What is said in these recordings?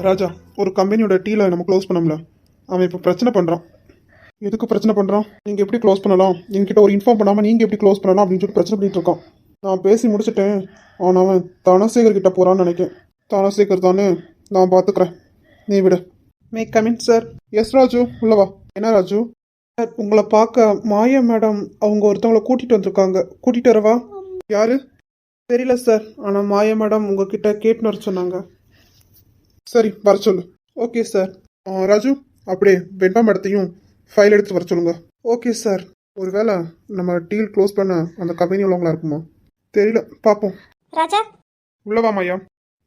ராஜா, ஒரு கம்பெனியோட டீலை நம்ம க்ளோஸ் பண்ணோம்ல, அவன் இப்போ பிரச்சனை பண்ணுறான். எதுக்கு பிரச்சனை பண்ணுறான்? நீங்கள் எப்படி க்ளோஸ் பண்ணலாம், என்கிட்ட ஒரு இன்ஃபார்ம் பண்ணாமல் நீங்கள் எப்படி க்ளோஸ் பண்ணலாம் அப்படின்னு சொல்லிட்டு பிரச்சனை பண்ணிட்டு இருக்கான். நான் பேசி முடிச்சுட்டேன். அவன் தனசேகர் கிட்ட போகிறான்னு நினைக்கிறேன். தனசேகர் தானே, நான் பார்த்துக்கிறேன், நீ விடு. May come in sir. Yes Raju, உள்ளவா. என்ன ராஜு? சார், உங்களை பார்க்க மாயா மேடம் அவங்க ஒருத்தவங்களை கூட்டிகிட்டு வந்திருக்காங்க. கூட்டிகிட்டு வரவா? யாரு? தெரியல சார், ஆனால் மாயா மேடம் உங்ககிட்ட கேட்டுன்னு வர சொன்னாங்க. சரி, வர சொல்லு. Okay sir. ராஜு, அப்படியே வெண்பா மேடத்தையும் ஃபைல் எடுத்து வர சொல்லுங்க. Okay sir. ஒருவேளை நம்ம டீல் க்ளோஸ் பண்ண அந்த கம்பெனி உள்ளவங்களா இருக்குமா தெரியல, பார்ப்போம். ராஜா, உள்ளவா மாயா.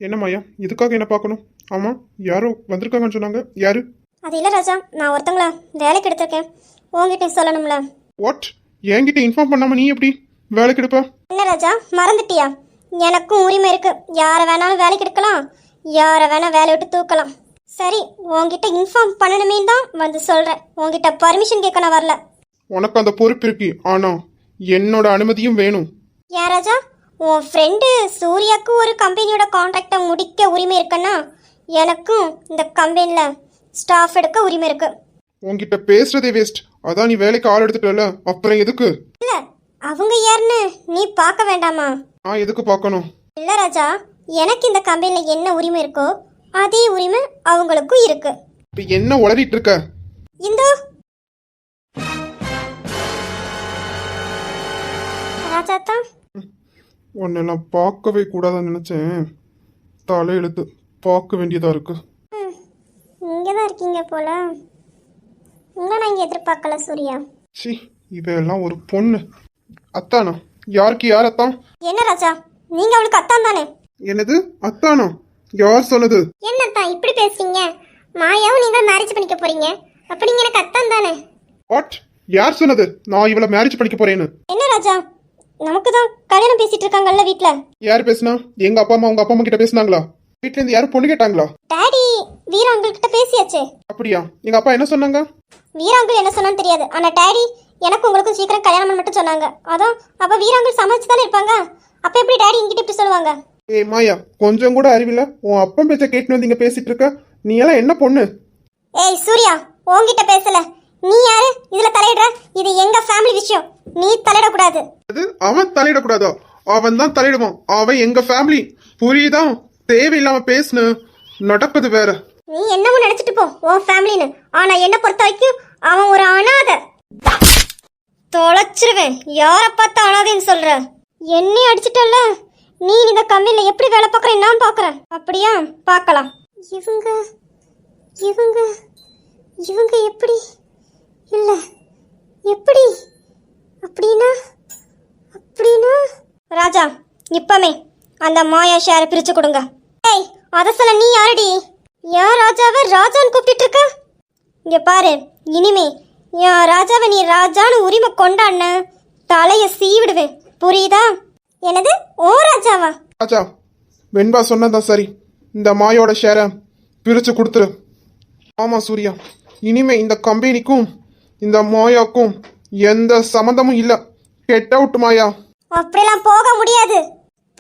என்ன மாயா, இதுக்காக என்ன பார்க்கணும்? ஆமாம், யாரோ வந்திருக்காங்கன்னு சொன்னாங்க. யாரு? அது இல்லை ராஜா, நான் ஒருத்தங்கள வேலைக்கு எடுத்திருக்கேன், உங்ககிட்ட சொல்லணும்ல. வாட்? என்கிட்ட இன்ஃபார்ம் பண்ணாமல் நீ எப்படி வேலைக்கு எடுப்ப? என்ன ராஜா, மறந்துட்டியா? எனக்கும் உரிமை இருக்கு. யாரை வேணாலும் வேலைக்கு எடுக்கலாம், யாரை வேணா வேலையை விட்டு தூக்கலாம். சரி, உங்ககிட்ட இன்ஃபார்ம் பண்ணணுமே தான் வந்து சொல்கிறேன். உங்ககிட்ட பர்மிஷன் கேட்க நான் வரல. உனக்கு அந்த பொறுப்பு இருக்கு, ஆனால் என்னோட அனுமதியும் வேணும். ஏன் ராஜா, உன் ஃப்ரெண்டு சூர்யாவுக்கு ஒரு கம்பெனியோட கான்ட்ராக்டை முடிக்க உரிமை இருக்குன்னா எனக்கும் இந்த கம்பெனியில் ஸ்டாஃப் எடுக்க உரிமை இருக்கு. உன்கிட்ட பேசுறதே வேஸ்ட். அதான் நீ வேலைக்கு ஆள் எடுத்துட்டல, அப்புறம் எதுக்கு? இல்ல, அவங்க யாருன்னு நீ பார்க்க வேண்டாமா? நான் எதுக்கு பார்க்கணும்? இல்ல ராஜா, எனக்கு இந்த கம்பெனில என்ன உரிமை இருக்கோ அதே உரிமை அவங்களுக்கும் இருக்கு. இப்ப என்ன உளறிட்டு இருக்க? இந்த ராஜா தான் உன்னெல்லாம் பார்க்கவே கூடாதுன்னு நினைச்சேன். தலை எழுத்து பார்க்க வேண்டியதா இருக்கு. இங்கதான் இருக்கீங்க போல. உங்க நான் இங்க எதிர்பார்க்கல சூர்யா. சி, இவையெல்லாம் ஒரு பொண்ணு. அத்தானா? யாருக்கு யார் அத்தான்? என்ன ராஜா, நீங்க அவளுக்கு அத்தான் தானே? என்னது அத்தானா? யார் சொன்னது? என்னத்தான் இப்படி பேசுறீங்க? மாயாவும் நீங்க மேரேஜ் பண்ணிக்க போறீங்க, அப்ப நீங்க எனக்கு அத்தான் தானே? வாட்? யார் சொன்னது நான் இவளை மேரேஜ் பண்ணிக்க போறேன்னு? என்ன ராஜா, நமக்கு தான் கல்யாணம் பேசிட்டு இருக்காங்கல்ல வீட்ல. யார் பேசுனா? எங்க அப்பா அம்மா உங்க அப்பா அம்மா கிட்ட பேசுனாங்களா? வீட்ல இருந்து யாரும் பொண்ணு கேட்டாங்களா? டாடி வீராங்கல் கிட்ட பேசியாச்சே. அப்படியா? எங்க அப்பா என்ன சொன்னாங்க? வீராங்கல் என்ன சொன்னான்னு தெரியாது, ஆனா டாடி எனக்கு உங்களுக்கும் சீக்கிரம் கல்யாணம் மட்டும் சொன்னாங்க. அதான் அப்ப வீராங்கல் சமைச்சு தானே இருப்பாங்க, அப்ப எப்படி டாடி என்கிட்ட இப்படி சொல்லுவாங்க? ஏய் மாயா, கொஞ்சம் கூட அறிவில்ல? உன் அப்பன் பேச்ச கேட்டு வந்து இங்க பேசிட்டு இருக்க. நீ எல்லாம் என்ன பொண்ணு? ஏய் சூர்யா, உன்கிட்ட பேசல. நீ யாரு இதுல தலையிடுற? இது எங்க ஃபேமிலி விஷயம், நீ தலையிடக்கூடாது. அது அவன் தலையிடக்கூடாதோ? அவன் தான் தலையிடுவான். அவன் எங்க ஃபேமிலி, புரியுதா? தேவையில்லாம பேசுன நடக்குது வேற. நீ என்னமோ நினைச்சிட்டு போ உன் ஃபேமிலின்னு, ஆனா என்ன பொறுத்த வரைக்கும் அவன் ஒரு அனாதை. தொலைச்சிருவேன். யார பார்த்து அனாதைன்னு சொல்ற? என்னை அடிச்சிட்டல்ல, நீ இந்த கம்பெனில எப்படி வேலை பார்க்கறேன்னு நான் பார்க்கறேன். அப்படியா? பார்க்கலாம். இவங்க இவங்க இவங்க எப்படி இல்ல எப்படி அப்படின்னா அப்படின்னா ராஜா, இப்பமே அந்த மாயா ஷேரை பிரிச்சு கொடுங்க. ஏய், அத சொல்ல நீ யாரடி? யார் ராஜாவை ராஜான்னு கூப்பிட்டு இருக்க? இங்க பாரு, இனிமே என் ராஜாவை நீ ராஜான்னு உரிமை கொண்டாடின தலைய சீவிடுவேன், புரியுதா? என்னது ஓ ராஜாவா? ராஜா, வெண்பா சொன்னதான் சரி. இந்த மாயோட ஷேரை பிரிச்சு கொடுத்துரு. ஆமா சூர்யா, இனிமே இந்த கம்பெனிக்கும் இந்த மாயாக்கும் எந்த சம்மந்தமும் இல்ல. கெட் அவுட் மாயா. அப்படிலாம் போக முடியாது.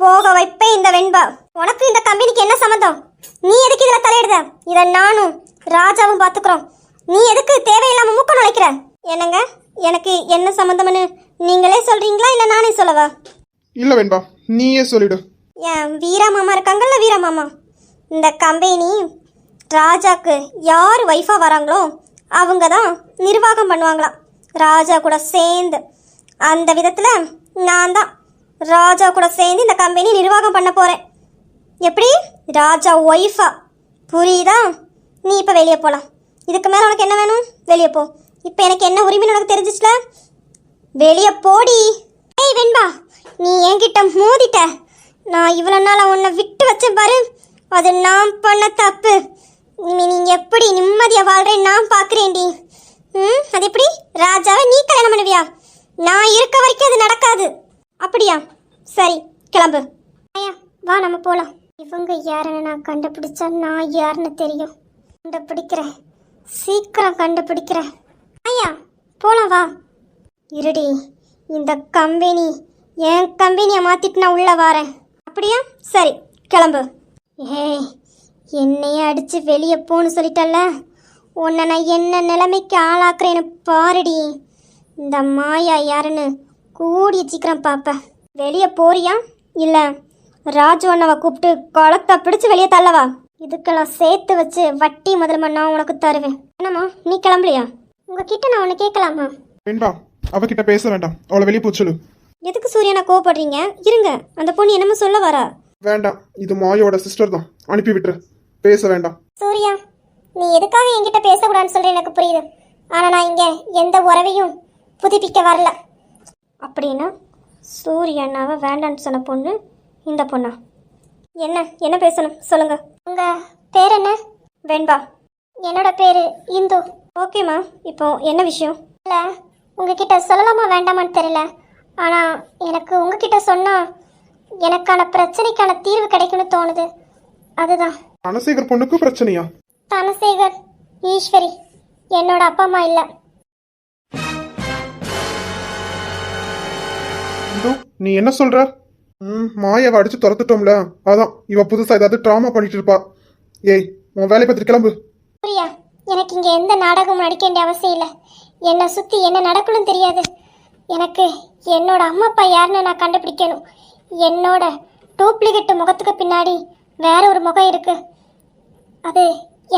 போக வைப்பேன் இந்த வெண்பா. உனக்கு இந்த கம்பெனிக்கு என்ன சம்மந்தம்? நீ எதுக்கு இதுல தலையிடுத? இத நானும் ராஜாவும் பாத்துக்கிறோம். நீ எதுக்கு தேவையில்லாம மூக்க நுழைக்கிற? என்னங்க, எனக்கு என்ன சம்மந்தம்னு நீங்களே சொல்றீங்களா இல்ல நானே சொல்லவா? இல்ல வெண்பா, நீயே சொல்லிடு. ஏன் வீரா மாமா இருக்காங்கல்ல, வீரா மாமா, இந்த கம்பெனி ராஜாக்கு யார் ஒய்ஃபா வராங்களோ அவங்க தான் நிர்வாகம் பண்ணுவாங்களாம் ராஜா கூட சேர்ந்து. அந்த விதத்துல நான் தான் ராஜா கூட சேர்ந்து இந்த கம்பெனி நிர்வாகம் பண்ண போறேன். எப்படி? ராஜா ஒய்ஃபா, புரியுதா? நீ இப்ப வெளியே போலாம். இதுக்கு மேல உனக்கு என்ன வேணும்? வெளியே போ. இப்ப எனக்கு என்ன உரிமைன்னு உனக்கு தெரிஞ்சிச்சுல, வெளியே போடி. ஏய் வெண்பா, நீ என்கிட்ட மோதிட்ட. நான் இவ்வளவு நாள் உன்னை விட்டு வச்சேன் பாரு, அது நான் பண்ண தப்பு. இனிமே நீ எப்படி நிம்மதியா வாழ்றேன்னு நான் பாக்குறேன்டி. அது எப்படி? ராஜாவை நீ கல்யாணம் பண்ணுவியா? நான் இருக்க வரைக்கும் அது நடக்காது. அப்படியா? சரி, கிளம்பு. ஐயா வா, நம்ம போலாம். இவங்க யாருன்னு நான் கண்டுபிடிச்சா நான் யாருன்னு தெரியும். கண்டுபிடிக்கிறேன், சீக்கிரம் கண்டுபிடிக்கிறேன். ஐயா போலாம் வா. இருடி, இந்த கம்பெனி என் கம்பெனியை மாத்திட்டு நான் உள்ள வரேன். அப்படியா? சரி, கிளம்பு. ஏய், என்னையே அடிச்சு வெளியே போன்னு சொல்லிட்டல்ல, உன்னை நான் என்ன நிலைமைக்கு ஆளாக்குறேன்னு பாருடி. இந்த மாயா யாருன்னு கூடிய சீக்கிரம் பார்ப்பேன். வெளியே போறியா இல்லை ராஜு அண்ணாவை கூப்பிட்டு குளத்தை பிடிச்சு வெளியே தள்ளவா? இதுக்கெல்லாம் சேர்த்து வச்சு வட்டி முதல்ல நான் உனக்கு தருவேன். என்னம்மா நீ கிளம்பலையா? உங்ககிட்ட நான் ஒன்று கேட்கலாமா? வேண்டாம், அவகிட்ட பேச வேண்டாம், அவளை வெளியே போச்சலு. எதுக்கு சூரியனா கோவப்படுறீங்க? இருங்க, அந்த பொண்ணு என்னமோ சொல்ல வரா. வேண்டாம், இது மாயோட சிஸ்டர் தான், அனுப்பி விட்டுரு, பேச வேண்டாம். சூர்யா, நீ எதுக்காக என்கிட்ட பேசக்கூடாதுன்னு சொல்ற எனக்கு புரியுது. ஆனால் நான் இங்கே எந்த உறவையும் புதுப்பிக்க வரல. அப்படின்னா சூரியனாவை வேண்டான்னு சொன்ன பொண்ணு இந்த பொண்ணா? என்ன பேசணும் சொல்லுங்க. உங்க பேர் என்ன? வெண்பா. என்னோட பேரு இந்து. ஓகேம்மா, இப்போ என்ன விஷயம்? இல்லை, உங்ககிட்ட சொல்லலாமா வேண்டாமான்னு தெரியல. ஆனால் எனக்கு உங்ககிட்ட சொன்னால் எனக்கான பிரச்சனைக்கான தீர்வு கிடைக்கும்னு தோணுது. அதுதான். தனசேகர் பொண்ணுக்கு பிரச்சனையா? தனசேகர், ஈஸ்வரி என்னோட அப்பா அம்மா இல்லை. நீ என்ன சொல்ற? மாயாவை அடிச்சு துரத்துட்டோம்ல, அதான் இவ புதுசா ஏதாவது ட்ராமா பண்ணிட்டு இருப்பா. ஏய், உன் வேலையை பத்தி கிளம்பு. பிரியா, எனக்கு இங்க எந்த நாடகமும் நடிக்க வேண்டிய அவசியம் இல்லை. என்னை சுத்தி என்ன நடக்கணும் தெரியாது. எனக்கு என்னோட அம்மா அப்பா யாருன்னு நான் கண்டுபிடிக்கணும். என்னோட டூப்ளிகேட் முகத்துக்கு பின்னாடி வேற ஒரு முகம் இருக்கு. அது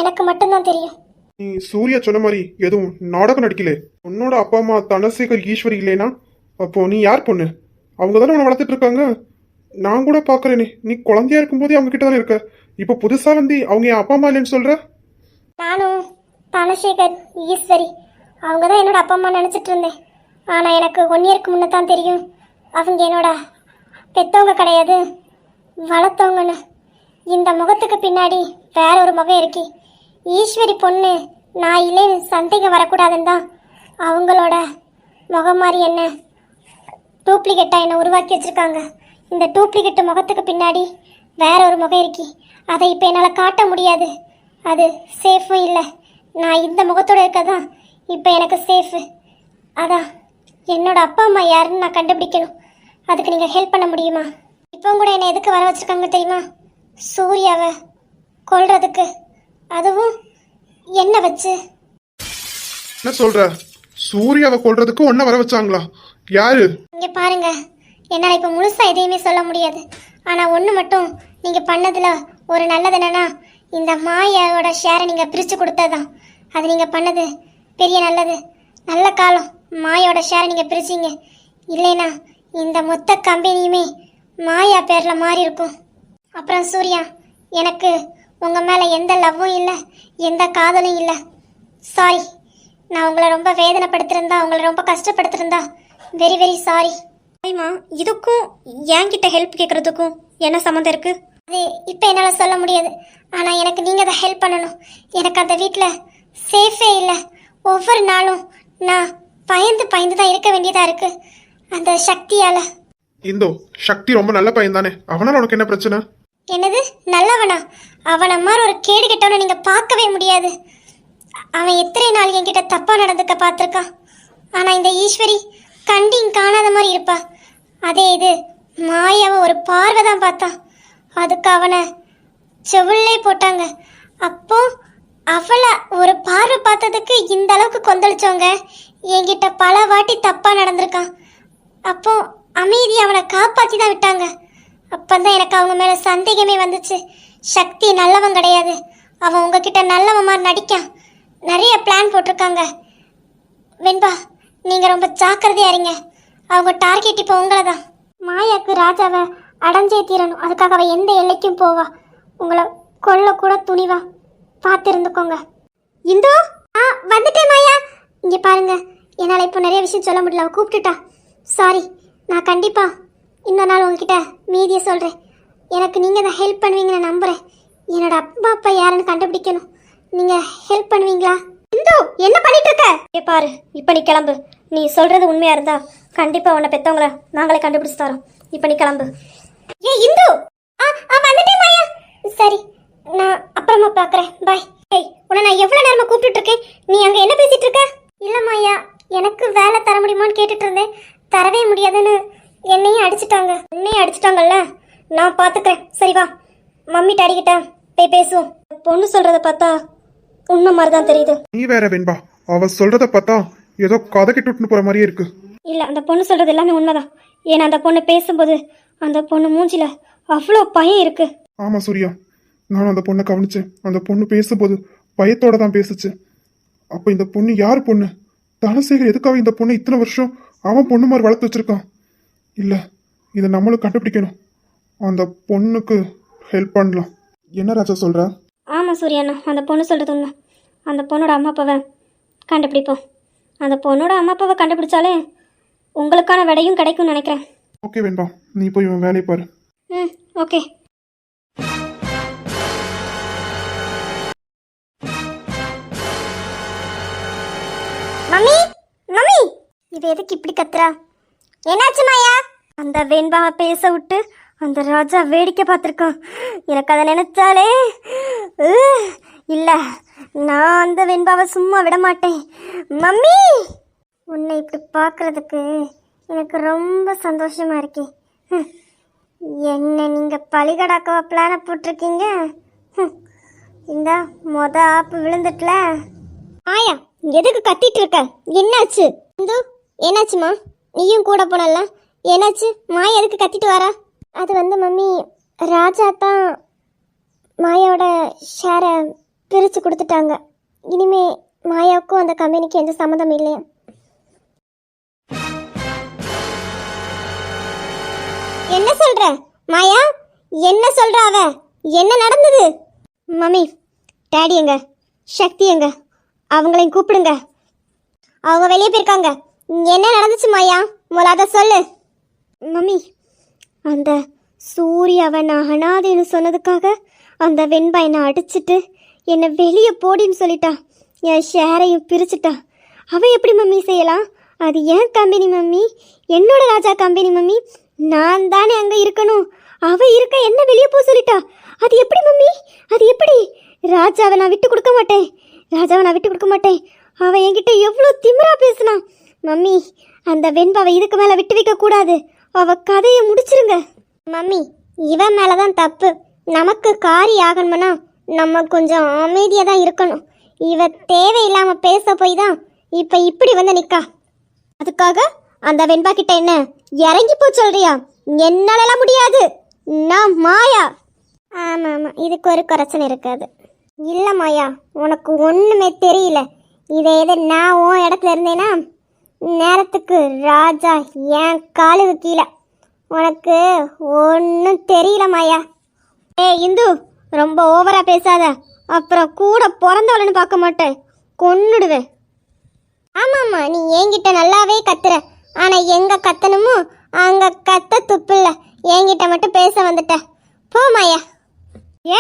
எனக்கு மட்டும்தான் தெரியும். நீ சூர்யா சொன்ன மாதிரி எதுவும் நாடகம் நடிக்கல. உன்னோட அப்பா அம்மா தனசேகர் ஈஸ்வரி இல்லைனா அப்போ நீ யார் பொண்ணு? அவங்க தானே உன்னை வளர்த்துட்டு இருக்காங்க. நான் கூட பாக்குறேனே, நீ குழந்தையா இருக்கும்போதே அவங்க கிட்ட தானே இருக்க. இப்போ புதுசா வந்து அவங்க என் அப்பா அம்மா இல்லைன்னு சொல்ற. நானும் தனசேகர் ஈஸ்வரி அவங்க தான் என்னோட அப்பா அம்மா நினைச்சிட்டு இருந்தேன். ஆனா எனக்கு 1 இயருக்கு முன்ன தான் தெரியும் அவங்க என்னோட பெத்தவங்க கிடையாது, வளர்த்தவங்கன்னு. இந்த முகத்துக்கு பின்னாடி வேற ஒரு முகம் இருக்கு. ஈஸ்வரி பொண்ணு நான் இல்லைன்னு சந்தேகம் வரக்கூடாதுன்னு தான் அவங்களோட முகம் மாதிரி என்ன டூப்ளிகேட்டாக என்னை உருவாக்கி வச்சுருக்காங்க. இந்த டூப்ளிகேட் முகத்துக்கு பின்னாடி வேற ஒரு முகம் இருக்கு. அதை இப்போ என்னால் காட்ட முடியாது. அது சேஃபும் இல்லை. நான் இந்த முகத்தோடு இருக்க தான் இப்போ எனக்கு சேஃபு. அதான் என்னோட அப்பா அம்மா யாருன்னு நான் கண்டுபிடிக்கணும். அதுக்கு நீங்கள் ஹெல்ப் பண்ண முடியுமா? இப்போ கூட என்னை எதுக்கு வர வச்சுருக்காங்க தெரியுமா? சூர்யாவை கொல்றதுக்கு. அதுவும் என்ன வச்சு? என்ன சொல்ற? சூர்யாவை கொல்றதுக்கு ஒன்ன வர வச்சாங்களா? யாரு? இங்க பாருங்க, என்னால் இப்போ முழுசா எதையுமே சொல்ல முடியாது. ஆனால் ஒன்று மட்டும் நீங்கள் பண்ணதில் ஒரு நல்லது என்னன்னா, இந்த மாயாவோட ஷேரை நீங்கள் பிரித்து கொடுத்ததான். அது நீங்கள் பண்ணது பெரிய நல்லது. நல்ல காலம் மாயாவோட ஷேரை நீங்கள் பிரிச்சிங்க. இல்லைனா இந்த மொத்த கம்பெனியுமே மாயா பேரில் மாறி இருக்கும். அப்புறம் சூர்யா, எனக்கு உங்கள் மேலே எந்த லவ்வும் இல்லை, எந்த காதலும் இல்லை. சாரி, நான் உங்களை ரொம்ப வேதனைப்படுத்திருந்தா, உங்களை ரொம்ப கஷ்டப்படுத்திருந்தா வெரி வெரி சாரி. ஐமா, இதுக்கும் என்கிட்ட ஹெல்ப் கேட்குறதுக்கும் என்ன சம்மந்தம் இருக்கு? அது இப்போ என்னால் சொல்ல முடியாது. ஆனால் எனக்கு நீங்கள் தான் ஹெல்ப் பண்ணணும். எனக்கு அந்த வீட்டில் சேஃபே இல்லை. ஒவ்வொரு நாளும் நான் பயந்து பயந்து தான் இருக்க வேண்டியதாக இருக்கு. அந்த சக்தியால். இந்தோ, சக்தி ரொம்ப நல்ல பையன் தானே, அவனால உனக்கு என்ன பிரச்சனை? என்னது நல்லவனா? அவனை மாதிரி ஒரு கேடு கெட்டவனை நீங்கள் பார்க்கவே முடியாது. அவன் எத்தனை நாள் என்கிட்ட தப்பாக நடந்துக்க பார்த்துருக்கான். ஆனால் இந்த ஈஸ்வரி கண்டிங் காணாத மாதிரி இருப்பா. அதே இது மாயாவை ஒரு பார்வை தான் பார்த்தான், அதுக்கு அவனை செவிலே போட்டாங்க. அப்போ அவளை ஒரு பார்வை பார்த்ததுக்கு இந்த அளவுக்கு கொந்தளிச்சவங்க என்கிட்ட பல வாட்டி தப்பாக நடந்திருக்கான். அப்போ அமைதி அவனை காப்பாற்றி தான் விட்டாங்க. அப்போதான் எனக்கு அவங்க மேலே சந்தேகமே வந்துச்சு. சக்தி நல்லவன் கிடையாது, அவன் உங்ககிட்ட நல்லவன் மாதிரி நடிக்கான். நிறைய பிளான் போட்டிருக்காங்க. வெண்பா, நீங்கள் ரொம்ப ஜாக்கிரதையா இருங்க. அவங்க டார்கெட் இப்போ உங்களை தான். மாயாக்கு ராஜாவை அடைஞ்சே தீரணும். அதுக்காக அவள் எந்த எல்லைக்கும் போவா. உங்களை கொல்ல கூட துணிவா. பார்த்து இருந்துக்கோங்க. இந்தோ, வந்துட்டேன் மாயா. இங்கே பாருங்க, என்னால் இப்போ நிறைய விஷயம் சொல்ல முடியல. அவள் கூப்பிட்டுட்டா. சாரி. நான் கண்டிப்பாக இந்த நாள் உங்ககிட்ட மீதியை சொல்கிறேன். எனக்கு நீங்கள் தான் ஹெல்ப் பண்ணுவீங்கன்னு நம்புகிறேன். என்னோட அப்பா அப்பா யாருன்னு கண்டுபிடிக்கணும். நீங்கள் ஹெல்ப் பண்ணுவீங்களா? இந்து, என்ன பண்ணிட்டு இருக்க? ஏ பாரு, இப்போ நீ கிளம்பு. நீ சொல்றது உண்மையா இருந்தா கண்டிப்பா உன்னை பெத்தவங்கள நாங்களே கண்டுபிடிச்சு தரோம். இப்போ நீ கிளம்பு. ஏ இந்து, வந்துட்டேன் மாயா. சரி, நான் அப்புறமா பார்க்குறேன். பாய். ஏய், உன்னை நான் எவ்வளோ நேரமா கூப்பிட்டு இருக்கேன், நீ அங்கே என்ன பேசிட்டு இருக்க? இல்லை மாயா, எனக்கு வேலை தர முடியுமான்னு கேட்டுட்டு இருந்தேன். தரவே முடியாதுன்னு என்னையும் அடிச்சிட்டாங்க. உன்னையும் அடிச்சிட்டாங்கல்ல, நான் பார்த்துக்கிறேன். சரி வா, மம்மிட்ட அடிக்கிட்டேன். பேசுவோம். பொண்ணு சொல்றத பார்த்தா உண்மை மாதிரி தான் தெரியுது. நீ வேற வெண்பா, அவ சொல்றத பார்த்தா ஏதோ கதை கிட்டு போற மாதிரியே இருக்கு. இல்லை, அந்த பொண்ணு சொல்றது எல்லாமே உண்மைதான். ஏன்னா அந்த பொண்ணு பேசும்போது அந்த பொண்ணு மூஞ்சில அவ்வளோ பயம் இருக்கு. ஆமா சூர்யா, நானும் அந்த பொண்ணை கவனிச்சேன். அந்த பொண்ணு பேசும்போது பயத்தோட தான் பேசுச்சு. அப்ப இந்த பொண்ணு யார் பொண்ணு? தனசேகர் எதுக்காக இந்த பொண்ணு இத்தனை வருஷம் அவன் பொண்ணு மாதிரி வளர்த்து வச்சிருக்கான்? இல்ல, இதை நம்மளும் கண்டுபிடிக்கணும். அந்த பொண்ணுக்கு ஹெல்ப் பண்ணலாம். என்ன ராஜா சொல்ற? ஆமாம் சூர்யாண்ணா, அந்த பொண்ணு சொல்கிறது உண்மை. அந்த பொண்ணோட அம்மா அப்பாவை கண்டுபிடிப்போம். அந்த பொண்ணோட அம்மா அப்பாவை கண்டுபிடிச்சாலே உங்களுக்கான விடையும் கிடைக்கும்னு நினைக்கிறேன். ஓகே வெண்பா, நீ போய் இவன் வேலையை பாரு. ம், ஓகே. மம்மி, மம்மி, இது எதுக்கு இப்படி கத்துறா? என்னாச்சு மாயா? அந்த வெண்பாவை பேச விட்டு அந்த ராஜா வேடிக்கை பார்த்துருக்கான். எனக்கு அதை நினைச்சாலே இல்லை, நான் அந்த வெண்பாவை சும்மா விட மாட்டேன். மம்மி, உன்னை இப்படி பார்க்கறதுக்கு எனக்கு ரொம்ப சந்தோஷமா இருக்கே. என்ன நீங்கள் பழிகடாக்கவா பிளானை போட்டிருக்கீங்க? இந்த ஆப்பு விழுந்துட்டல. ஆயா, எதுக்கு கத்திட்டு இருக்க? என்னாச்சு? இந்து, என்னாச்சுமா? நீயும் கூட போனல, என்னாச்சு? மாயா எதுக்கு கத்திட்டு வரா? அது மம்மி, ராஜா தான் மாயாவோட ஷேரை பிரித்து கொடுத்துட்டாங்க. இனிமே மாயாவுக்கும் அந்த கம்பெனிக்கு எந்த சம்மந்தம் இல்லையா? என்ன சொல்ற மாயா? என்ன சொல்ற அவ? என்ன நடந்தது? மம்மி, டாடி எங்க? சக்தி எங்க? அவங்களையும் கூப்பிடுங்க. அவங்க வெளியே போயிருக்காங்க. என்ன நடந்துச்சு மாயா? முதல்ல சொல்லு. மம்மி, அந்த சூர்யாவை நான் அனாதைன்னு சொன்னதுக்காக அந்த வெண்பா என்னை அடிச்சிட்டு என்னை வெளியே போடின்னு சொல்லிட்டா. என் ஷேரையும் பிரிச்சுட்டா. அவள் எப்படி மம்மி செய்யலாம்? அது ஏன் கம்பெனி மம்மி, என்னோட ராஜா கம்பெனி மம்மி. நான் தானே அங்கே இருக்கணும். அவள் இருக்க என்ன வெளியே போக சொல்லிட்டா. அது எப்படி மம்மி? அது எப்படி? ராஜாவை நான் விட்டு கொடுக்க மாட்டேன். ராஜாவை நான் விட்டு கொடுக்க மாட்டேன். அவன் என்கிட்ட எவ்வளோ திமிரா பேசினான். மம்மி, அந்த வெண்பாவை இதுக்கு மேலே விட்டு வைக்க கூடாது. அவ கதையை முடிச்சிருங்க. மம்மி, இவன் மேலே தான் தப்பு. நமக்கு காரி ஆகணும்னா நம்ம கொஞ்சம் அமைதியாக தான் இருக்கணும். இவ தேவையில்லாமல் பேச போய் தான் இப்போ இப்படி வந்து நிற்கா. அதுக்காக அந்த வெண்பா கிட்ட என்ன இறங்கி போ சொல்றியா? என்னாலலாம் முடியாது. நான் மாயா. ஆமாம் ஆமாம், இதுக்கு ஒரு குறைச்சல் இருக்காது. இல்லை மாயா, உனக்கு ஒன்றுமே தெரியல. இதை நான் உன் இடத்துல இருந்தேன்னா நேரத்துக்கு ராஜா என் காலுக்கு கீழே. உனக்கு ஒன்றும் தெரியல மாயா. இந்து, ரொம்ப ஓவரா பேசாத. அப்புறம் கூட பிறந்தவளன்னு பார்க்க மாட்டேன், கொன்னுடுவேன். ஆமாம்மா, நீ என்கிட்ட நல்லாவே கத்துற. ஆனால் எங்கே கத்தணுமோ அங்கே கத்த துப்பில்ல. என்கிட்ட மட்டும் பேச வந்துட்ட. போ மாயா.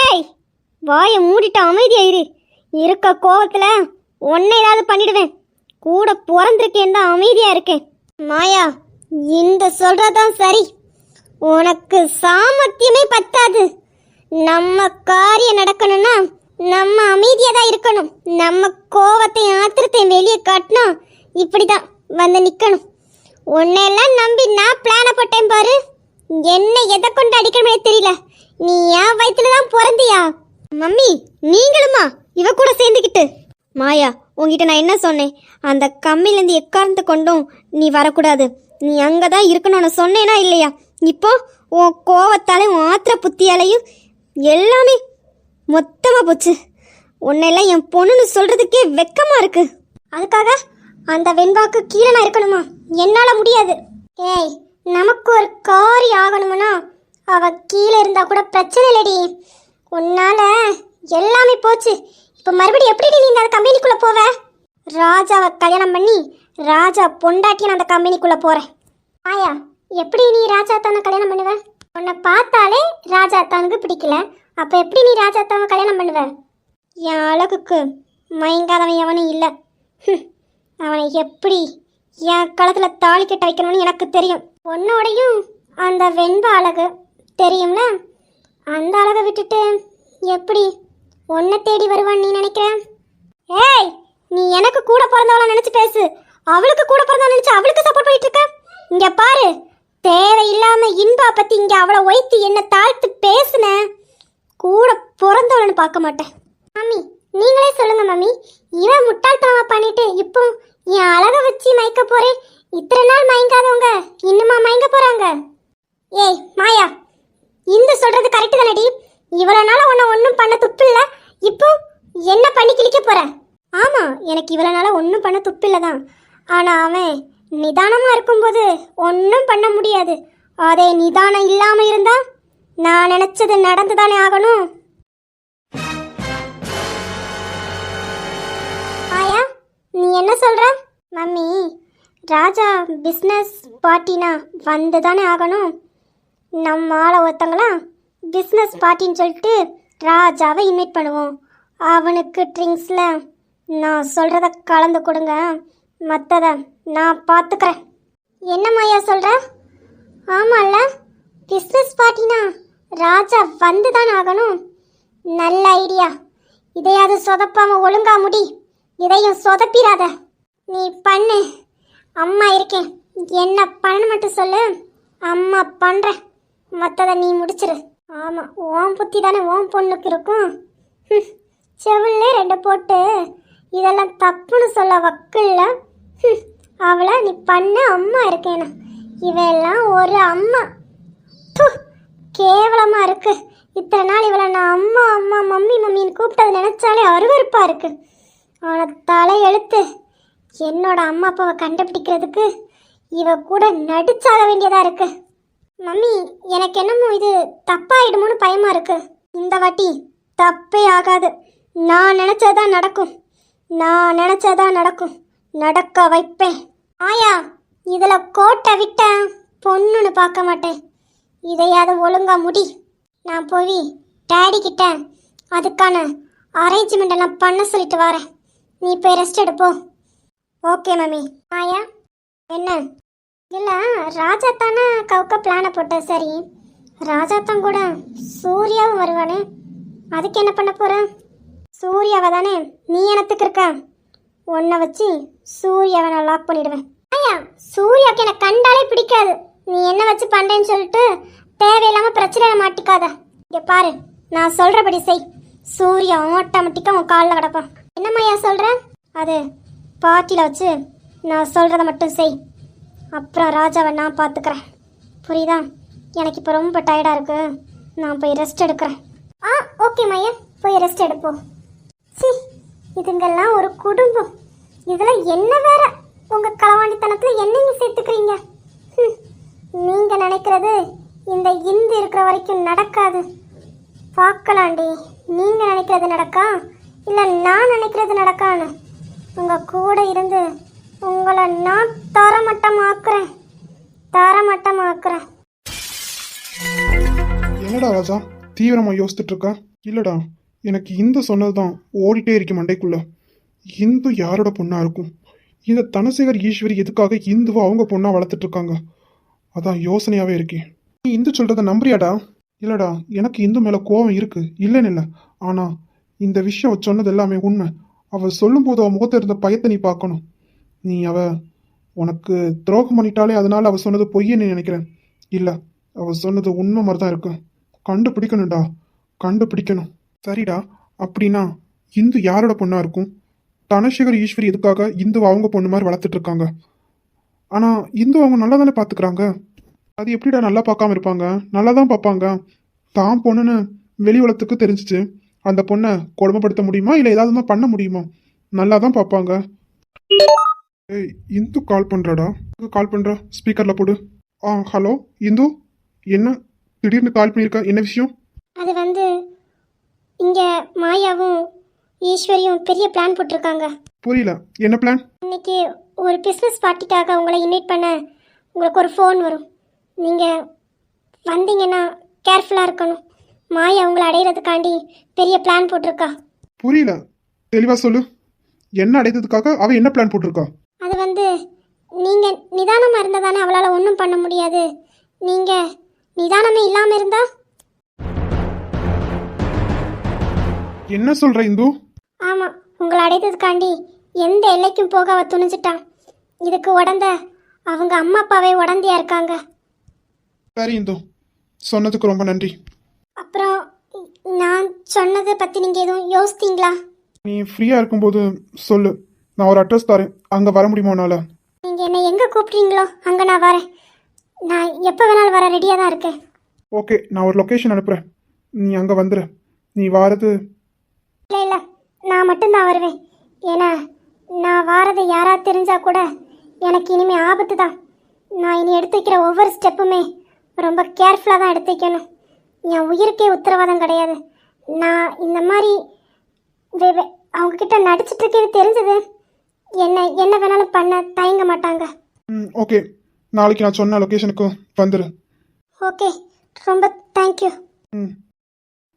ஏய், வாயை மூடிட்டு அமைதியாயிரு. இருக்க கோவத்தில் ஒன்னை ஏதாவது பண்ணிடுவேன். கூட பிறந்திருக்கேன் தான் அமைதியாக இருக்கேன். மாயா, இந்த சொல்றதான் சரி. உனக்கு சாமர்த்தியமே பத்தாது. நம்ம காரியம் நடக்கணும்னா நம்ம அமைதியாக தான் இருக்கணும். நம்ம கோவத்தையும் ஆத்திரத்தையும் வெளியே காட்டினா இப்படிதான் வந்து நிற்கணும். உன்னையெல்லாம் நம்பி நான் பிளான போட்டேன் பாரு. என்ன எதை கொண்டு அடிக்கணுமே தெரியல. நீ என் வயிற்றுல தான் பிறந்தியா? மம்மி, நீங்களுமா இவ கூட சேர்ந்துக்கிட்டு? மாயா, உங்ககிட்ட நான் என்ன சொன்னேன்? அந்த கம்மிலேருந்து எக்காரணத்தை கொண்டும் நீ வரக்கூடாது. நீ அங்கே தான் இருக்கணும்னு சொன்னேனா இல்லையா? இப்போ உன் கோவத்தாலையும் உன் ஆத்திர புத்தியாலையும் எல்லாமே மொத்தமாக போச்சு. உன்னெல்லாம் என் பொண்ணுன்னு சொல்கிறதுக்கே வெக்கமாக இருக்கு. அதுக்காக அந்த வெண்பாக்கு கீழே நான் இருக்கணுமா? என்னால் முடியாது. ஏய், நமக்கு ஒரு காரியம் ஆகணும்னா அவள் கீழே இருந்தால் கூட பிரச்சனை இல்லடி. உன்னால் எல்லாமே போச்சு. இப்போ மறுபடியும் எப்படி நீ இந்த கம்பெனிக்குள்ளே போவ? ராஜாவை கல்யாணம் பண்ணி ராஜா பொண்டாட்டி நான் அந்த கம்பெனிக்குள்ளே போகிறேன். ஆயா, எப்படி நீ ராஜா தானை கல்யாணம் பண்ணுவ? உன்னை பார்த்தாலே ராஜா தானுக்கு பிடிக்கல. அப்போ எப்படி நீ ராஜா தாவை கல்யாணம் பண்ணுவ? என் அழகுக்கு மயங்காதவன் எவனும் இல்லை. அவனை எப்படி என் களத்தில் தாலி கட்ட வைக்கணும்னு எனக்கு தெரியும். உன்னோடையும் அந்த வெண்பா அழகு தெரியும்ல, அந்த அழகை விட்டுட்டு எப்படி உன்னை தேடி வருவான்னு நீ நினைக்கிற? ஏய், நீ எனக்கு கூட பிறந்தவள நினைச்சு பேசு. அவளுக்கு கூட பிறந்தவள நினைச்சு அவளுக்கு சப்போர்ட் பண்ணிட்டு இருக்க. இங்க பாரு, தேவையில்லாம இன்பா பத்தி இங்க அவளை ஒய்த்து என்ன தாழ்த்து பேசுன. கூட பிறந்தவள சொல்லணும்னு பார்க்க மாட்டேன். மம்மி நீங்களே சொல்லுங்க மம்மி, இவன் முட்டாள்தனமா பண்ணிட்டு இப்போ என் அழகை வச்சு மயக்க போறேன். இத்தனை நாள் மயங்காதவங்க இன்னுமா மயங்க போறாங்க? ஏய் மாயா, இந்த சொல்றது கரெக்டு தானடி? இவ்வளவு நாளா உன்னை ஒன்றும் பண்ண துப்பு இல்லை, இப்போ என்ன பண்ணி கிழிக்க போற? ஆமா, எனக்கு இவ்வளவு நாளா ஒன்றும் பண்ண துப்பு இல்லை தான். ஆனா அவன் நிதானமா இருக்கும்போது ஒன்றும் பண்ண முடியாது. அதே நிதானம் இல்லாம இருந்தா நான் நினைச்சது நடந்துதானே ஆகணும். ஆயா நீ என்ன சொல்ற? மம்மி, ராஜா பிஸ்னஸ் பார்ட்டினா வந்து தானே ஆகணும். நம்ம ஆளை ஒருத்தங்களாம் பிஸ்னஸ் பார்ட்டின்னு சொல்லிட்டு ராஜாவை இன்வைட் பண்ணுவோம். அவனுக்கு ட்ரிங்க்ஸில் நான் சொல்கிறத கலந்து கொடுங்க, மற்றதை நான் பார்த்துக்கிறேன். என்ன மாயா சொல்கிற? ஆமாம்ல, பிஸ்னஸ் பார்ட்டினா ராஜா வந்து தான் ஆகணும். நல்ல ஐடியா. இதையாவது சொதப்பாம ஒழுங்கா முடி, இதையும் சொதப்பிடாத. நீ பண்ணு, அம்மா இருக்கேன். என்ன பண்ண மட்டும் சொல்லு, அம்மா பண்ணுறேன். மற்றதை நீ முடிச்சிரு. ஆமாம், ஓம் புத்தி தானே ஓம் பொண்ணுக்கு இருக்கும். செவிலே 2 போட்டு இதெல்லாம் தப்புன்னு சொல்ல வக்கில்ல. அவளை நீ பண்ண, அம்மா இருக்கேனா? இவெல்லாம் ஒரு அம்மா. கேவலமாக இருக்கு. இத்தனை நாள் இவளை நான் அம்மா அம்மா மம்மி மம்மின்னு கூப்பிட்டது நினச்சாலே அருவருப்பாக இருக்கு. அவனை தலையெழுத்து என்னோட அம்மா அப்பாவை கண்டுபிடிக்கிறதுக்கு இவ கூட நடிச்சாக வேண்டியதாக இருக்கு. மம்மி, எனக்கு என்னமோ இது தப்பாயிடுமோன்னு பயமாக இருக்கு. இந்த வாட்டி தப்பே ஆகாது. நான் நினச்சதான் நடக்கும். நான் நினச்சதான் நடக்கும். நடக்க வைப்பேன். ஆயா, இதில் கோட்டை விட்ட பொண்ணுன்னு பார்க்க மாட்டேன். இதையாவது ஒழுங்கா முடி. நான் போய் டேடி கிட்ட அதுக்கான அரேஞ்ச்மெண்ட் எல்லாம் பண்ண சொல்லிட்டு வரேன். நீ போய் ரெஸ்ட் எடுப்போம். Okay mummy. ஆயா என்ன? இல்லை, ராஜா தானே கவுக்க பிளானை போட்ட. சரி, ராஜா தான் கூட சூர்யாவும் வருவானே, அதுக்கு என்ன பண்ண போற? சூர்யாவை தானே நீ எனத்துக்கு இருக்க. உன்னை வச்சு சூர்யாவை நான் லாக் பண்ணிடுவேன். ஐயா, சூர்யாவுக்கு எனக்கு கண்டாலே பிடிக்காது. நீ என்ன வச்சு பண்ணுறேன்னு சொல்லிட்டு தேவையில்லாமல் பிரச்சனையை மாட்டிக்காத. இங்கே பாரு, நான் சொல்கிறபடி செய். சூர்யா ஆட்டோமேட்டிக்காக உன் காலில் கிடப்பான். என்னம்மையா சொல்கிற? அது பார்ட்டியில் வச்சு நான் சொல்கிறத மட்டும் செய். அப்புறம் ராஜாவை நான் பார்த்துக்கிறேன். புரியுதா? எனக்கு இப்போ ரொம்ப டயர்டாக இருக்கு. நான் போய் ரெஸ்ட் எடுக்கிறேன். ஓகே மையா, போய் ரெஸ்ட் எடுப்போம். இதுங்கெல்லாம் ஒரு குடும்பம். இதில் என்ன வேற உங்கள் களவாண்டித்தனத்தில் என்னையும் சேர்த்துக்கிறீங்க. நீங்கள் நினைக்கிறது இந்த இந்து இருக்கிற வரைக்கும் நடக்காது. பார்க்கலாண்டி, நீங்கள் நினைக்கிறது நடக்கா இல்லை நான் நினைக்கிறது நடக்கான்னு. உங்கள் கூட இருந்து உங்களை நான் தரமட்டமாக்குறேன். என்னடா ராஜா தீவிரமாக யோசிச்சுட்டு இருக்க? இல்லைடா, எனக்கு இந்து சொன்னது தான் ஓடிட்டே இருக்கு மண்டைக்குள்ள. இந்து யாரோட பொண்ணாக இருக்கும்? இந்த தனசேகர் ஈஸ்வரி எதுக்காக இந்துவை அவங்க பொண்ணாக வளர்த்துட்டு இருக்காங்க? அதான் யோசனையாகவே இருக்கேன். நீ இந்து சொல்கிறத நம்புறியாடா? இல்லைடா, எனக்கு இந்து மேலே கோபம் இருக்குது, இல்லைன்னு இல்லை. ஆனால் இந்த விஷயம் அவள் சொன்னது எல்லாமே உண்மை. அவள் சொல்லும்போது அவள் முகத்தை இருந்த பயத்தை நீ பார்க்கணும். நீ உனக்கு துரோகம் பண்ணிட்டாலே அதனால அவள் சொன்னது பொய்யன்னு நினைக்கிறேன். இல்லை, அவள் சொன்னது உண்மை மாதிரி தான் இருக்கு. கண்டுபிடிக்கணும்டா, கண்டுபிடிக்கணும். சரிடா, அப்படின்னா இந்து யாரோட பொண்ணாக இருக்கும்? தனசேகர் ஈஸ்வரி எதுக்காக இந்து அவங்க பொண்ணு மாதிரி வளர்த்துட்டு இருக்காங்க? ஆனால் இந்து அவங்க நல்லா தானே பார்த்துக்கிறாங்க. அது எப்படிடா நல்லா பார்க்காம இருப்பாங்க? நல்லா தான் பார்ப்பாங்க. தான் பொண்ணுன்னு வெளி உலகத்துக்கு தெரிஞ்சிச்சு. அந்த பொண்ணை கொடுமைப்படுத்த முடியுமா? இல்லை ஏதாவது தான் பண்ண முடியுமா? நல்லா தான் பார்ப்பாங்க. ஏய், இந்து கால் பண்ணுறாடா. கால் பண்ணுறா, ஸ்பீக்கரில் போடு. ஹலோ இந்து, என்ன திடீர்னு கால் பண்ணியிருக்க? என்ன விஷயம்? அது வந்து இங்கே மாயாவும் ஈஸ்வரியும் பெரிய பிளான் போட்டிருக்காங்க. புரியல, என்ன பிளான்? இன்னைக்கு ஒரு பிஸ்னஸ் பார்ட்டிக்காக உங்களை இன்வைட் பண்ண உங்களுக்கு ஒரு ஃபோன் வரும். நீங்கள் வந்தீங்கன்னா கேர்ஃபுல்லாக இருக்கணும். மாயா உங்களை அடையிறதுக்காண்டி பெரிய பிளான் போட்டிருக்கா. புரியல, தெளிவாக சொல்லு. என்ன அடைத்ததுக்காக அவ என்ன பிளான் போட்டிருக்கா? அது வந்து நீங்கள் நிதானமாக இருந்தால் தானே அவளால் ஒன்றும் பண்ண முடியாது. நீங்கள் நிதானமே இல்லாமல் இருந்தா? என்ன சொல்ற இந்து? ஆமாம், உங்களை அடைத்ததுக்காண்டி எந்த எல்லைக்கும் போக அவ துணிஞ்சிட்டான். இதுக்கு உடந்த அவங்க அம்மா அப்பாவே உடந்தையா இருக்காங்க. சரி இந்து, சொன்னதுக்கு ரொம்ப நன்றி. அப்புறம் நான் சொன்னதை பற்றி நீங்கள் எதுவும் யோசித்தீங்களா? நீ ஃப்ரீயாக இருக்கும்போது சொல்லு, நான் ஒரு அட்ரஸ் தரேன், அங்கே வர முடியுமா உன்னால? நீங்கள் என்னை எங்கே கூப்பிட்றீங்களோ அங்கே நான் வரேன். நான் எப்போ வேணாலும் வர ரெடியாக தான் இருக்கேன். ஓகே, நான் ஒரு லொக்கேஷன் அனுப்புகிறேன், நீ அங்கே வந்துடு. நீ வாரது இல்லை இல்லை, நான் மட்டும்தான் வருவேன். ஏன்னா நான் வாரதை யாராவது தெரிஞ்சா கூட எனக்கு இனிமே ஆபத்து தான். நான் இனி எடுத்து வைக்கிற ஒவ்வொரு ஸ்டெப்புமே ரொம்ப கேர்ஃபுல்லாக தான் எடுத்து வைக்கணும். என் உயிருக்கே உத்தரவாதம் கிடையாது. நான் இந்த மாதிரி அவங்கக்கிட்ட நடிச்சிட்டு இருக்கேன்னு தெரிஞ்சது என்ன வேணாலும் பண்ண தயங்க மாட்டாங்க. ஓகே, நாளைக்கு நான் சொன்ன லொக்கேஷனுக்கு வந்துடு. ஓகே, ரொம்ப தேங்க்யூ.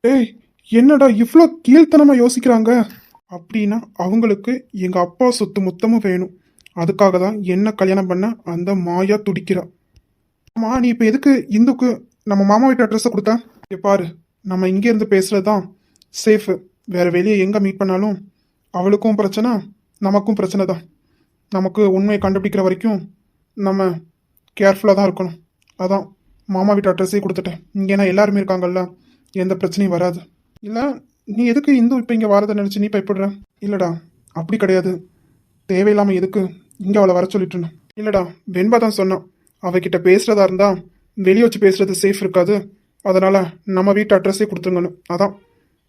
ஏய், என்னடா இவ்வளோ கீழ்த்தனமாக யோசிக்கிறாங்க? அப்படின்னா அவங்களுக்கு எங்கள் அப்பா சொத்து மொத்தமும் வேணும். அதுக்காக தான் என்ன கல்யாணம் பண்ண அந்த மாயா துடிக்கிறா. அம்மா, நீ இப்போ எதுக்கு இந்துக்கு நம்ம மாமா வீட்டு அட்ரஸை கொடுத்தா? இங்கே பாரு, நம்ம இங்கேருந்து பேசுகிறது தான் சேஃபு. வேறு வெளியே எங்கே மீட் பண்ணாலும் அவளுக்கும் பிரச்சனை, நமக்கும் பிரச்சனை தான். நமக்கு உண்மையை கண்டுபிடிக்கிற வரைக்கும் நம்ம கேர்ஃபுல்லாக தான் இருக்கணும். அதான் மாமா வீட்டு அட்ரஸே கொடுத்துட்டேன். இங்கேனா எல்லாருமே இருக்காங்கல்ல, எந்த பிரச்சனையும் வராது. இல்லை, நீ எதுக்கு இந்து இப்போ இங்கே வரதை நினச்சி நீ பயப்படுற? இல்லைடா, அப்படி கிடையாது. தேவையில்லாமல் எதுக்கு இங்கே அவளை வர சொல்லிட்டுருணும். இல்லைடா, வெண்பா தான் சொன்னான், அவகிட்ட பேசுகிறதா இருந்தால் வெளியே வச்சு பேசுகிறது சேஃப் இருக்காது, அதனால் நம்ம வீட்டு அட்ரஸே கொடுத்துருங்கன்னு. அதான்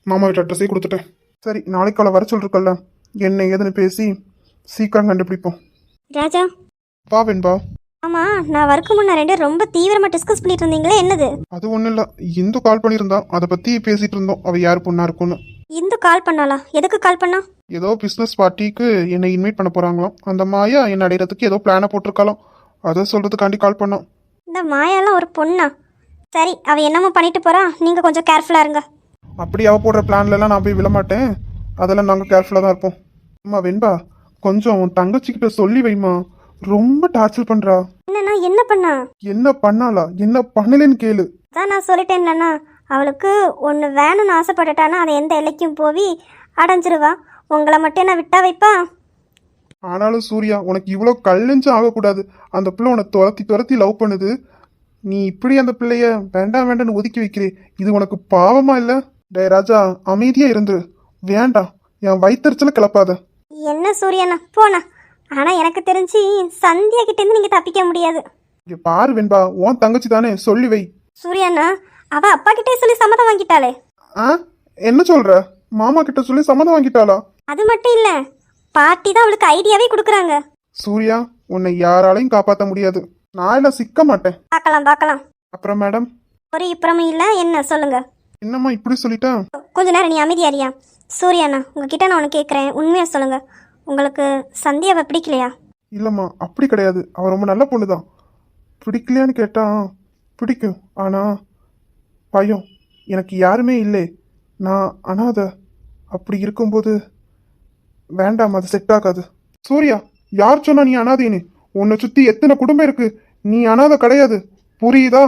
மாமா வீட்டு அட்ரஸே கொடுத்துட்டேன். சரி, நாளைக்கு அவளை வர சொல்லிருக்கல்ல, என்ன ஏதுன்னு பேசி சீக்கிரம் கண்டுபிடிப்போம். ராஜா, வா வெண்பா. ஆமாம், நான் வரக்கு முன்னாடி ரொம்ப தீவிரமாக டிஸ்கஸ் பண்ணிட்டு இருந்தீங்களே, என்னது? அது ஒன்றும் இல்லை, இந்து கால் பண்ணியிருந்தா, அதை பற்றி பேசிகிட்டு இருந்தோம். அவள் யார் பொண்ணா இருக்கும்னு. இந்து கால் பண்ணாளா? எதுக்கு கால் பண்ணா? ஏதோ பிஸ்னஸ் பார்ட்டிக்கு என்னை இன்வைட் பண்ண போகிறாங்களாம். அந்த மாயா என்னை அடையிறதுக்கு ஏதோ பிளானை போட்டிருக்காளாம். அதை சொல்கிறதுக்காண்டி கால் பண்ணோம். இந்த மாயாலாம் ஒரு பொண்ணா? சரி, அவள் என்னமோ பண்ணிட்டு போறா, நீங்கள் கொஞ்சம் கேர்ஃபுல்லாக இருங்க. அப்படி அவள் போடுற பிளான்லலாம் நான் போய் விழமாட்டேன். அதெல்லாம் நாங்கள் கேர்ஃபுல்லாக தான் இருப்போம். அம்மா வெண்பா, கொஞ்சம் உன் தங்கச்சிக்கிட்ட சொல்லி வைமா, ரொம்ப டார்ச்சர் பண்ணுறா. என்னண்ணா, என்ன பண்ணா? என்ன பண்ணாளா? என்ன பண்ணலன்னு கேளு. அதான் நான் சொல்லிட்டேன்லண்ணா, அவளுக்கு ஒன்று வேணும்னு ஆசைப்பட்டுட்டானா அதை எந்த எல்லைக்கும் போய் அடைஞ்சிருவா. உங்களை மட்டும் என்ன விட்டா வைப்பா? ஆனாலும் சூர்யா, உனக்கு இவ்வளோ கல்லெஞ்சும் ஆகக்கூடாது. அந்த பிள்ளை உன்னை துரத்தி துரத்தி லவ் பண்ணுது. நீ இப்படி அந்த பிள்ளைய வேண்டாம் வேண்டான்னு ஒதுக்கி வைக்கிறே, இது உனக்கு பாவமா இல்லை? டே ராஜா, அமைதியா இருந்து. வேண்டாம், என் வயிற்றுச்சல கிளப்பாத. என்ன சூரியண்ணா, போண்ணா. ஆனால் எனக்கு தெரிஞ்சு சந்தியா கிட்டேருந்து நீங்கள் தப்பிக்க முடியாது. இங்க பாரு வெண்பா, உன் தங்கச்சி தானே, சொல்லி வை. சூர்யாண்ணா, அவள் அப்பா கிட்டே சொல்லி சம்மதம் வாங்கிட்டாளே. ஆ, என்ன சொல்ற? மாமா கிட்ட சொல்லி சம்மதம் வாங்கிட்டாளா? அது மட்டும் இல்லை, பாட்டி தான் அவளுக்கு ஐடியாவே கொடுக்குறாங்க. சூர்யா, உன்னை யாராலையும் காப்பாற்ற முடியாது. நான் எல்லாம் சிக்க மாட்டேன். பார்க்கலாம் பார்க்கலாம். அப்புறம் மேடம், ஒரு இப்புறமும் இல்லை, என்ன சொல்லுங்க? என்னம்மா இப்படி சொல்லிட்டா? கொஞ்ச நேரம் நீ அமைதியாரியா. சூர்யாண்ணா, உங்ககிட்ட நான் ஒன்று கேட்குறேன், உண்மையாக சொல்லுங்க. உங்களுக்கு சந்தியாவை பிடிக்கலையா? இல்லைம்மா, அப்படி கிடையாது. அவ ரொம்ப நல்ல பொண்ணு தான். பிடிக்கலையான்னு கேட்டா பிடிக்கும், ஆனால் பயம். எனக்கு யாருமே இல்லை, நான் அனாதை. அப்படி இருக்கும்போது வேண்டாம், அது செட் ஆகாது. சூர்யா, யார் சொன்னா நீ அனாதைன்னு? உன்னை சுற்றி எத்தனை குடும்பம் இருக்கு, நீ அனாதை கிடையாது. புரியுதா?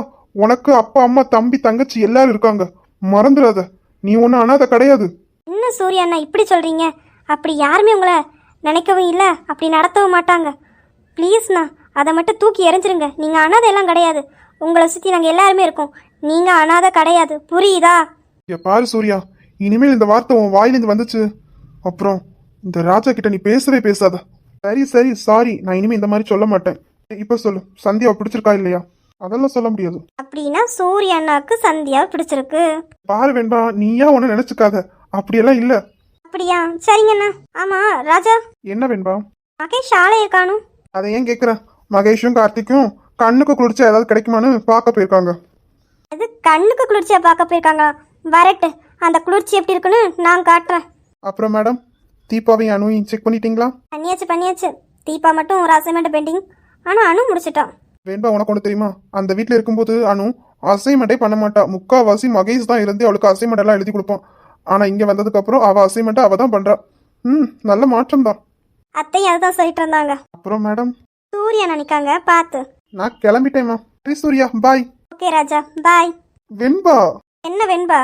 உனக்கு அப்பா அம்மா தம்பி தங்கச்சி எல்லாரும் இருக்காங்க, மறந்துடாத. நீ ஒன்றும் அனாதை கிடையாது. என்ன சூர்யாண்ணா இப்படி சொல்கிறீங்க? அப்படி யாருமே உங்களை நினைக்கவும் இல்லை, அப்படி நடத்தவும் மாட்டாங்க. ப்ளீஸ்ண்ணா, அதை மட்டும் தூக்கி எறிஞ்சிருங்க. நீங்கள் அனாதை எல்லாம் கிடையாது, உங்களை சுற்றி நாங்கள் எல்லாருமே இருக்கோம். நீங்கள் அனாதை கிடையாது, புரியுதா? இங்க பாரு சூர்யா, இனிமேல் இந்த வார்த்தை உன் வாயிலிருந்து வந்துச்சு, அப்புறம் இந்த ராஜா கிட்ட நீ பேசவே பேசாத. சரி சரி, சாரி, நான் இனிமே இந்த மாதிரி சொல்ல மாட்டேன். இப்ப சொல்லு, சந்தியாவை பிடிச்சிருக்கா இல்லையா? அதெல்லாம் சொல்ல முடியாது. அப்படின்னா சூர்யா அண்ணாக்கு சந்தியாவை பிடிச்சிருக்கு. பாரு வெண்பா, நீயா ஒண்ணு நினைச்சுக்காத, அப்படியெல்லாம் இல்ல. அப்படியா? சரிங்கண்ணா. ஆமா ராஜா, என்ன வெண்பா? மகேஷ் ஆளைய காணும். அதை ஏன் கேக்குற? மகேஷும் கார்த்திக்கும் கண்ணுக்கு குளிர்ச்சியா ஏதாவது கிடைக்குமான்னு பார்க்க போயிருக்காங்க. இது கண்ணுக்கு குளிர்ச்சியா பார்க்க போயிருக்காங்களா? வரட்டு, அந்த குளிர்ச்சி எப்படி இருக்குன்னு நான் காட்டுறேன். அப்புறம் மேடம், தீபாவையும் அணுவையும் செக் பண்ணிட்டீங்களா? பண்ணியாச்சு. தீபா மட்டும் ஒரு அசைன்மெண்ட் பெண்டிங், ஆனால் அணு முடிச்சிட்டான். வேண்பா, உனக்கு ஒன்று தெரியுமா? அந்த வீட்டில் இருக்கும்போது அனு அசைன்மெண்ட்டே பண்ண மாட்டா. முக்காவாசி மகேஷ் தான் இருந்து அவளுக்கு அசைன்மெண்ட் எல்லாம் எழுதி கொடுப்பான். ஆனால் இங்கே வந்ததுக்கு அப்புறம் அவள் அசைன்மெண்ட்டை அவள் தான் பண்ணுறா. நல்ல மாற்றம் தான். அத்தையும் அதுதான் சொல்லிட்டு இருந்தாங்க. அப்புறம் மேடம், சூர்யா நினைக்காங்க பார்த்து. நான் கிளம்பிட்டேம்மா. சரி சூர்யா, பாய். ஓகே ராஜா, பாய். வெண்பா. என்ன வெண்பா?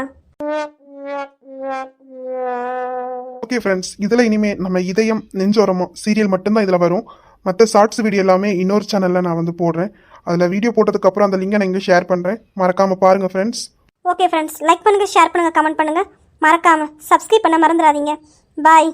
ஓகே ஃப்ரெண்ட்ஸ், இதில் இனிமே நம்ம இதயம் நெஞ்சோரமோ சீரியல் மட்டும்தான் இதில் வரும். மற்ற ஷார்ட்ஸ் வீடியோ எல்லாமே இன்னொரு சேனலில் நான் வந்து போடுறேன். அதில் வீடியோ போட்டதுக்கப்புறம் அந்த லிங்கை நான் இங்கே ஷேர் பண்ணுறேன், மறக்காமல் பாருங்கள் ஃப்ரெண்ட்ஸ். ஓகே ஃப்ரெண்ட்ஸ், லைக் பண்ணுங்கள், ஷேர் பண்ணுங்கள், கமெண்ட் பண்ணுங்கள், மறக்காமல் சப்ஸ்கிரைப் பண்ண மறந்துடாதீங்க. பாய்.